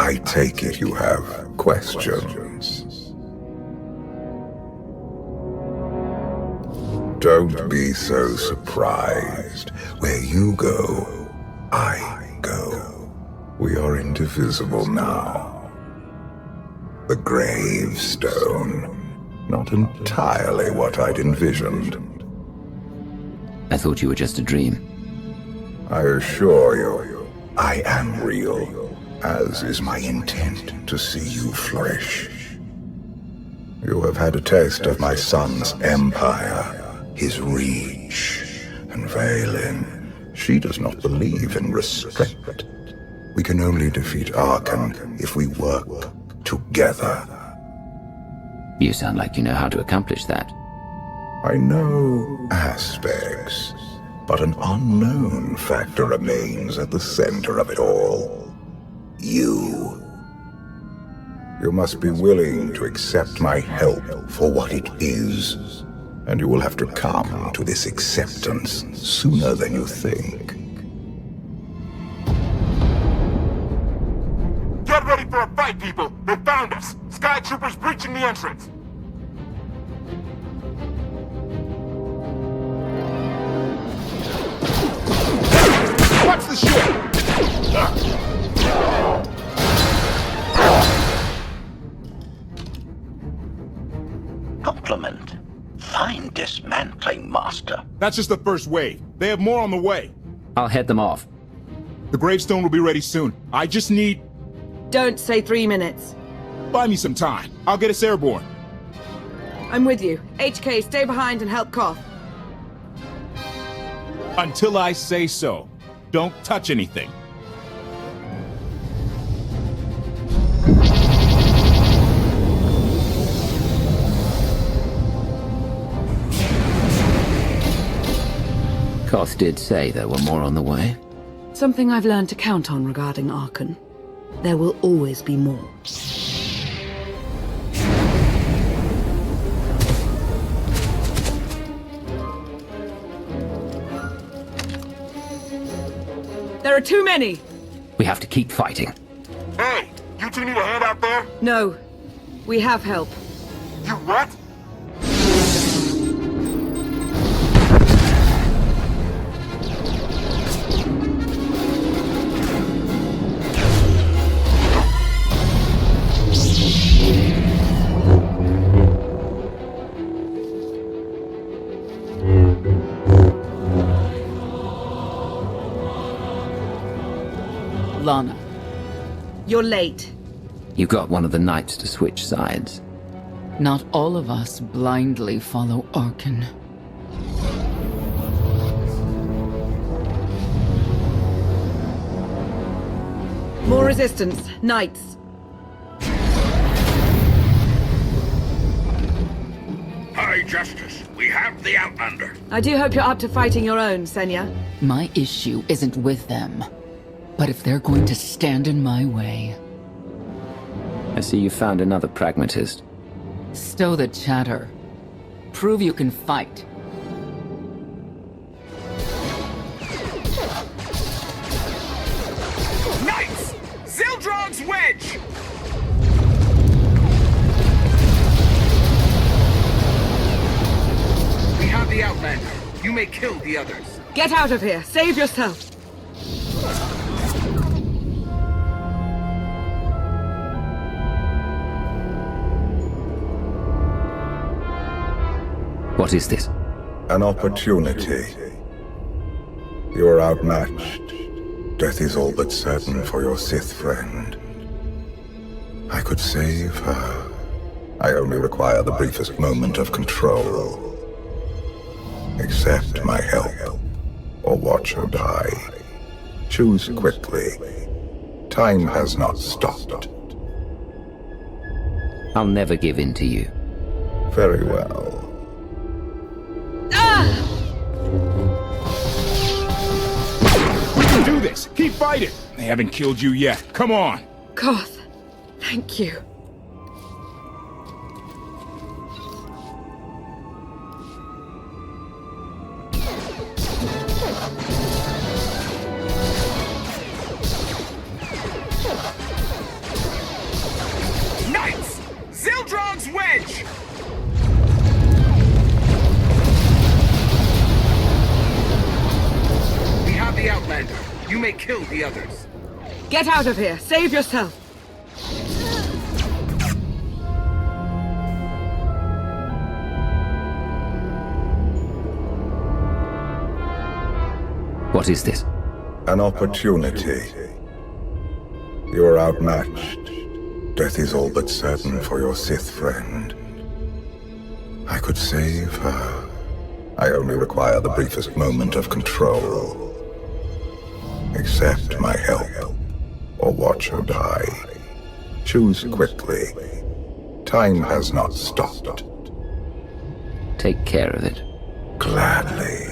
I take it you have questions. Don't be so surprised. Where you go, I go. We are indivisible now. The gravestone. Not entirely what I'd envisioned. I thought you were just a dream. I assure you, I am real, as is my intent to see you flourish. You have had a taste of my son's empire, his reach, and Valen. She does not believe in restraint. We can only defeat Arkan if we work together. You sound like you know how to accomplish that. I know aspects, but an unknown factor remains at the center of it all. You. You must be willing to accept my help for what it is, and you will have to come to this acceptance sooner than you think. Get ready for a fight, people! They found us! Sky Troopers breaching the entrance! Watch the ship! Compliment. Fine dismantling, Master. That's just the first wave. They have more on the way. I'll head them off. The gravestone will be ready soon. I just need... Don't say 3 minutes. Buy me some time. I'll get us airborne. I'm with you. HK, stay behind and help Koth. Until I say so. Don't touch anything. Koth did say there were more on the way. Something I've learned to count on regarding Arkan. There will always be more. There are too many! We have to keep fighting. Hey! You two need a hand out there? No. We have help. You what? Lana. You're late. You got one of the knights to switch sides. Not all of us blindly follow Arkan. More resistance. Knights. High Justice, we have the Outlander. I do hope you're up to fighting your own, Senya. My issue isn't with them. But if they're going to stand in my way... I see you found another pragmatist. Stow the chatter. Prove you can fight. Knights! Zildrog's wedge! We have the Outlander. You may kill the others. Get out of here. Save yourself. What is this? An opportunity. You are outmatched. Death is all but certain for your Sith friend. I could save her. I only require the briefest moment of control. Accept my help, or watch her die. Choose quickly. Time has not stopped. I'll never give in to you. Very well. We can do this! Keep fighting! They haven't killed you yet. Come on! Koth, thank you. You may kill the others. Get out of here! Save yourself! What is this? An opportunity. You are outmatched. Death is all but certain for your Sith friend. I could save her. I only require the briefest moment of control. Accept my help, or watch her die. Choose quickly. Time has not stopped. Take care of it. Gladly.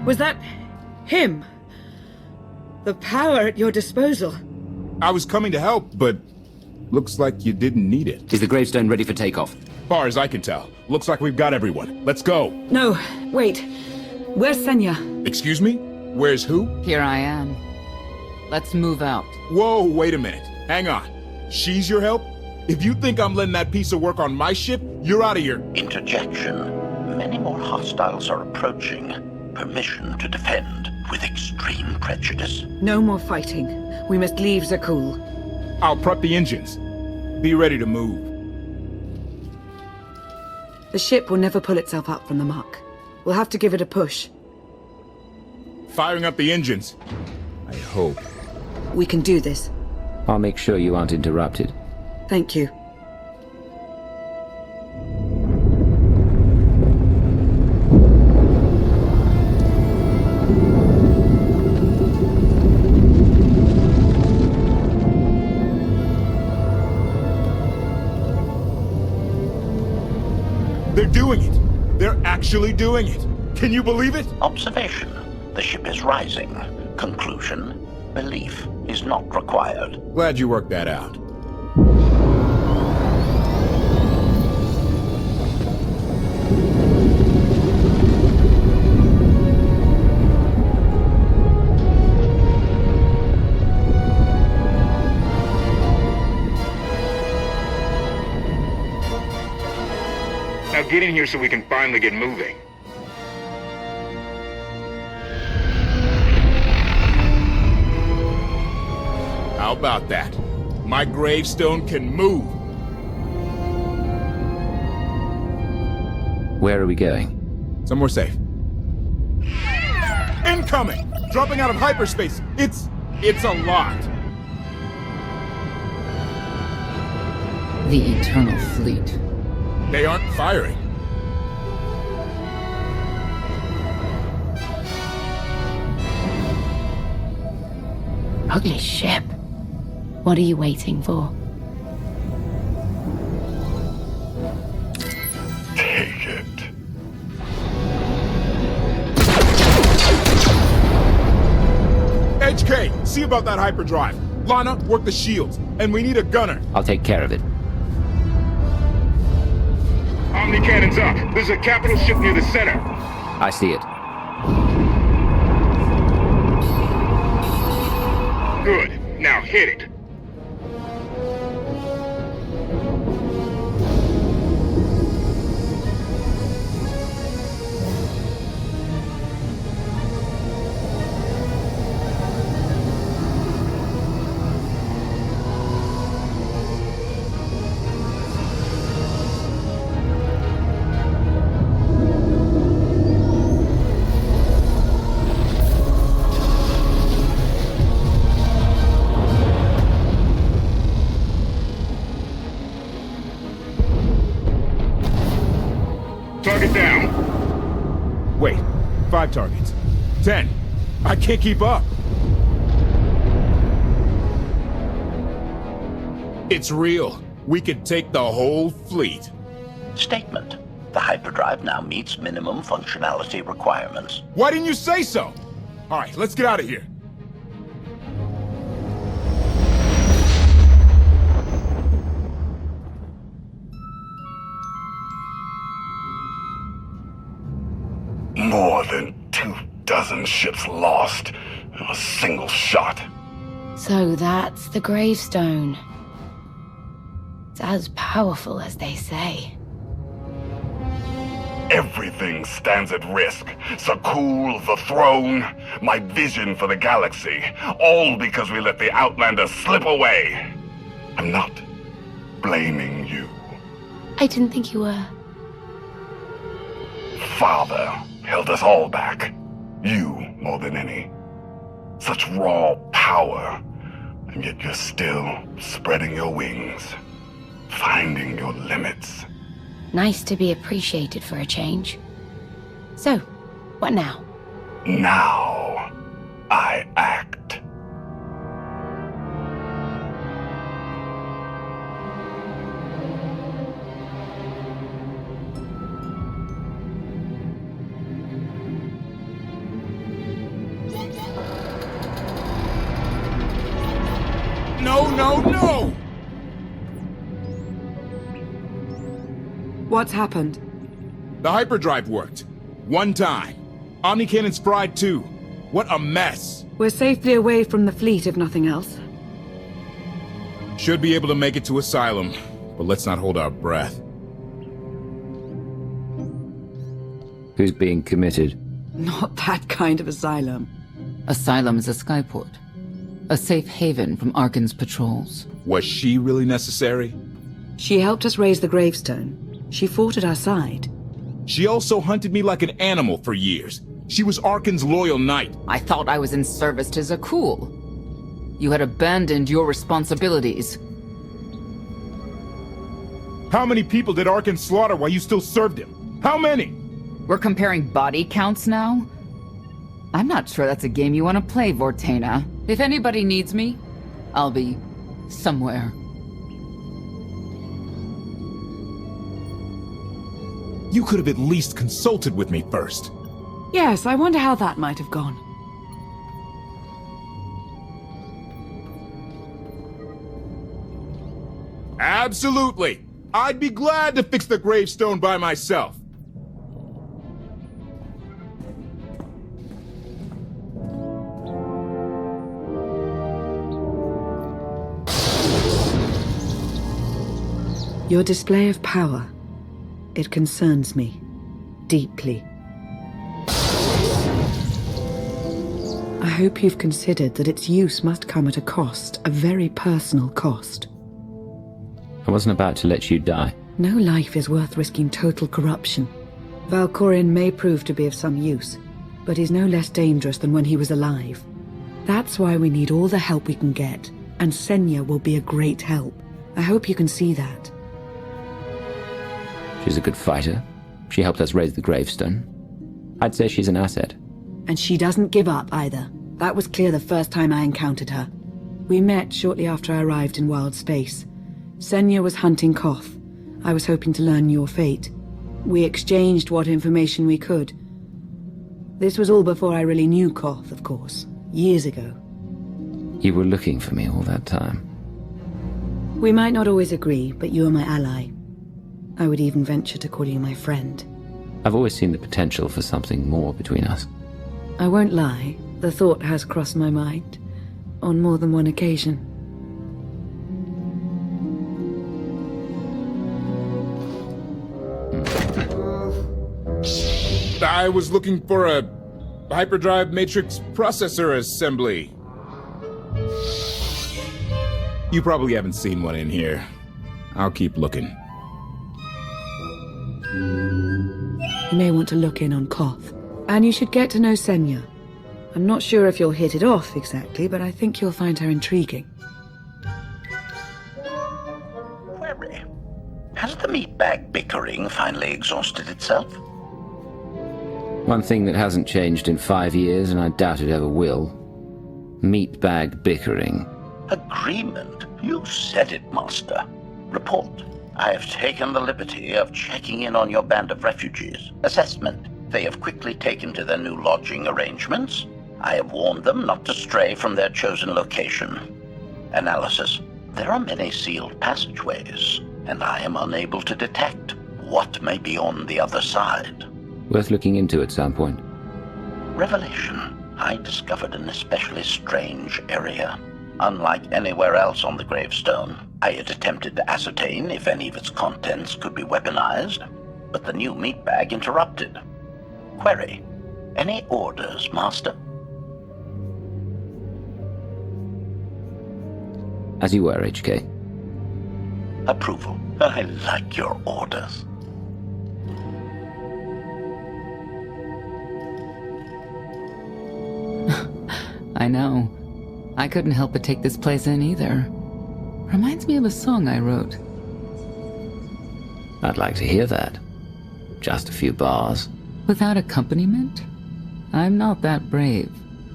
Was that him? The power at your disposal. I was coming to help, but looks like you didn't need it. Is the gravestone ready for takeoff? Far as I can tell, looks like we've got everyone. Let's go. No, wait. Where's Senya? Excuse me? Where's who? Here I am. Let's move out. Whoa, wait a minute. Hang on. She's your help? If you think I'm letting that piece of work on my ship, you're out of here. Interjection. Many more hostiles are approaching. Permission to defend with extreme prejudice. No more fighting. We must leave Zakul. I'll prep the engines. Be ready to move. The ship will never pull itself up from the muck. We'll have to give it a push. Firing up the engines. I hope. We can do this. I'll make sure you aren't interrupted. Thank you. They're doing it. They're actually doing it. Can you believe it? Observation. The ship is rising. Conclusion. Belief is not required. Glad you worked that out. Now get in here so we can finally get moving. How about that? My gravestone can move. Where are we going? Somewhere safe. Incoming! Dropping out of hyperspace. It's a lot. The Eternal Fleet. They aren't firing. Ugly ship. What are you waiting for? Take it. HK, see about that hyperdrive. Lana, work the shields. And we need a gunner. I'll take care of it. Omni cannons up. There's a capital ship near the center. I see it. Good. Now hit it. Target down. Wait, 5 targets. 10. I can't keep up. It's real. We could take the whole fleet. Statement. The hyperdrive now meets minimum functionality requirements. Why didn't you say so? All right, let's get out of here. More than 24 ships lost. A single shot. So that's the gravestone. It's as powerful as they say. Everything stands at risk. Sakul, the throne, my vision for the galaxy. All because we let the Outlanders slip away. I'm not blaming you. I didn't think you were. Father held us all back. You more than any. Such raw power, and yet you're still spreading your wings, finding your limits. Nice to be appreciated for a change. So, what now? Now, I act. No, no, no! What's happened? The hyperdrive worked. One time. Omnicannon's fried too. What a mess. We're safely away from the fleet, if nothing else. Should be able to make it to Asylum, but let's not hold our breath. Who's being committed? Not that kind of asylum. Asylum is a skyport. A safe haven from Arkan's patrols. Was she really necessary? She helped us raise the gravestone. She fought at our side. She also hunted me like an animal for years. She was Arkan's loyal knight. I thought I was in service to Zakul. You had abandoned your responsibilities. How many people did Arkan slaughter while you still served him? How many? We're comparing body counts now? I'm not sure that's a game you want to play, Vortena. If anybody needs me, I'll be somewhere. You could have at least consulted with me first. Yes, I wonder how that might have gone. Absolutely. I'd be glad to fix the gravestone by myself. Your display of power, it concerns me deeply. I hope you've considered that its use must come at a cost, a very personal cost. I wasn't about to let you die. No life is worth risking total corruption. Valkorion may prove to be of some use, but he's no less dangerous than when he was alive. That's why we need all the help we can get, and Senya will be a great help. I hope you can see that. She's a good fighter. She helped us raise the gravestone. I'd say she's an asset. And she doesn't give up either. That was clear the first time I encountered her. We met shortly after I arrived in wild space. Senya was hunting Koth. I was hoping to learn your fate. We exchanged what information we could. This was all before I really knew Koth, of course. Years ago. You were looking for me all that time. We might not always agree, but you are my ally. I would even venture to call you my friend. I've always seen the potential for something more between us. I won't lie, the thought has crossed my mind. On more than one occasion. I was looking for a hyperdrive matrix processor assembly. You probably haven't seen one in here. I'll keep looking. You may want to look in on Koth. And you should get to know Senya. I'm not sure if you'll hit it off exactly, but I think you'll find her intriguing. Query. Has the meatbag bickering finally exhausted itself? One thing that hasn't changed in 5 years, and I doubt it ever will. Meatbag bickering. Agreement? You said it, Master. Report. I have taken the liberty of checking in on your band of refugees. Assessment. They have quickly taken to their new lodging arrangements. I have warned them not to stray from their chosen location. Analysis. There are many sealed passageways, and I am unable to detect what may be on the other side. Worth looking into at some point. Revelation. I discovered an especially strange area. Unlike anywhere else on the gravestone, I had attempted to ascertain if any of its contents could be weaponized, but the new meat bag interrupted. Query: any orders, Master? As you were, HK. Approval. I like your orders. I know. I couldn't help but take this place in either. Reminds me of a song I wrote. I'd like to hear that. Just a few bars. Without accompaniment? I'm not that brave.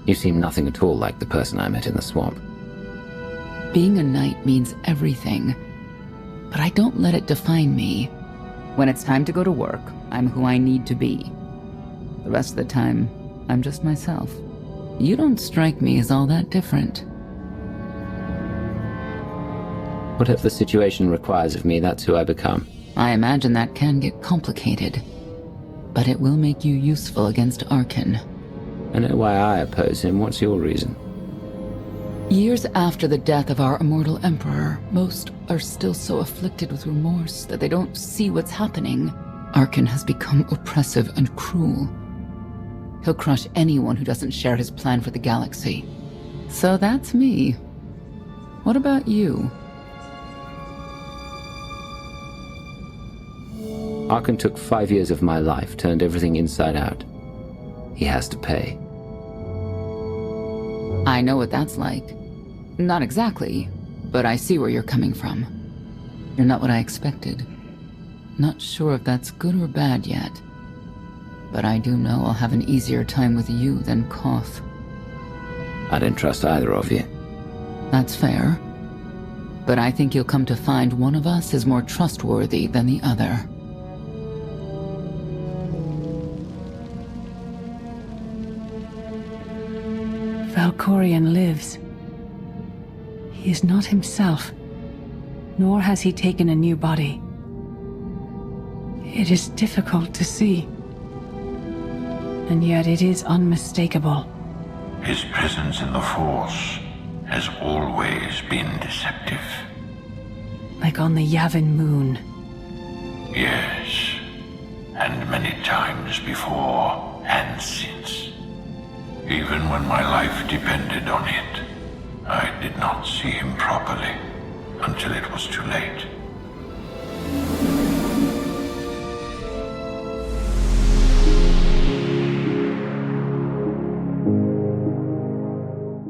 You seem nothing at all like the person I met in the swamp. Being a knight means everything, but I don't let it define me. When it's time to go to work, I'm who I need to be. The rest of the time, I'm just myself. You don't strike me as all that different. Whatever the situation requires of me, that's who I become. I imagine that can get complicated, but it will make you useful against Arkan. I know why I oppose him. What's your reason? Years after the death of our immortal emperor, most are still so afflicted with remorse that they don't see what's happening. Arkan has become oppressive and cruel. He'll crush anyone who doesn't share his plan for the galaxy. So that's me. What about you? Arkan took 5 years of my life, turned everything inside out. He has to pay. I know what that's like. Not exactly, but I see where you're coming from. You're not what I expected. Not sure if that's good or bad yet. But I do know I'll have an easier time with you than Koth. I don't trust either of you. That's fair. But I think you'll come to find one of us is more trustworthy than the other. Valkorion lives. He is not himself, nor has he taken a new body. It is difficult to see, and yet it is unmistakable. His presence in the Force has always been deceptive. Like on the Yavin moon. Yes, and many times before and since. Even when my life depended on it, I did not see him properly until it was too late.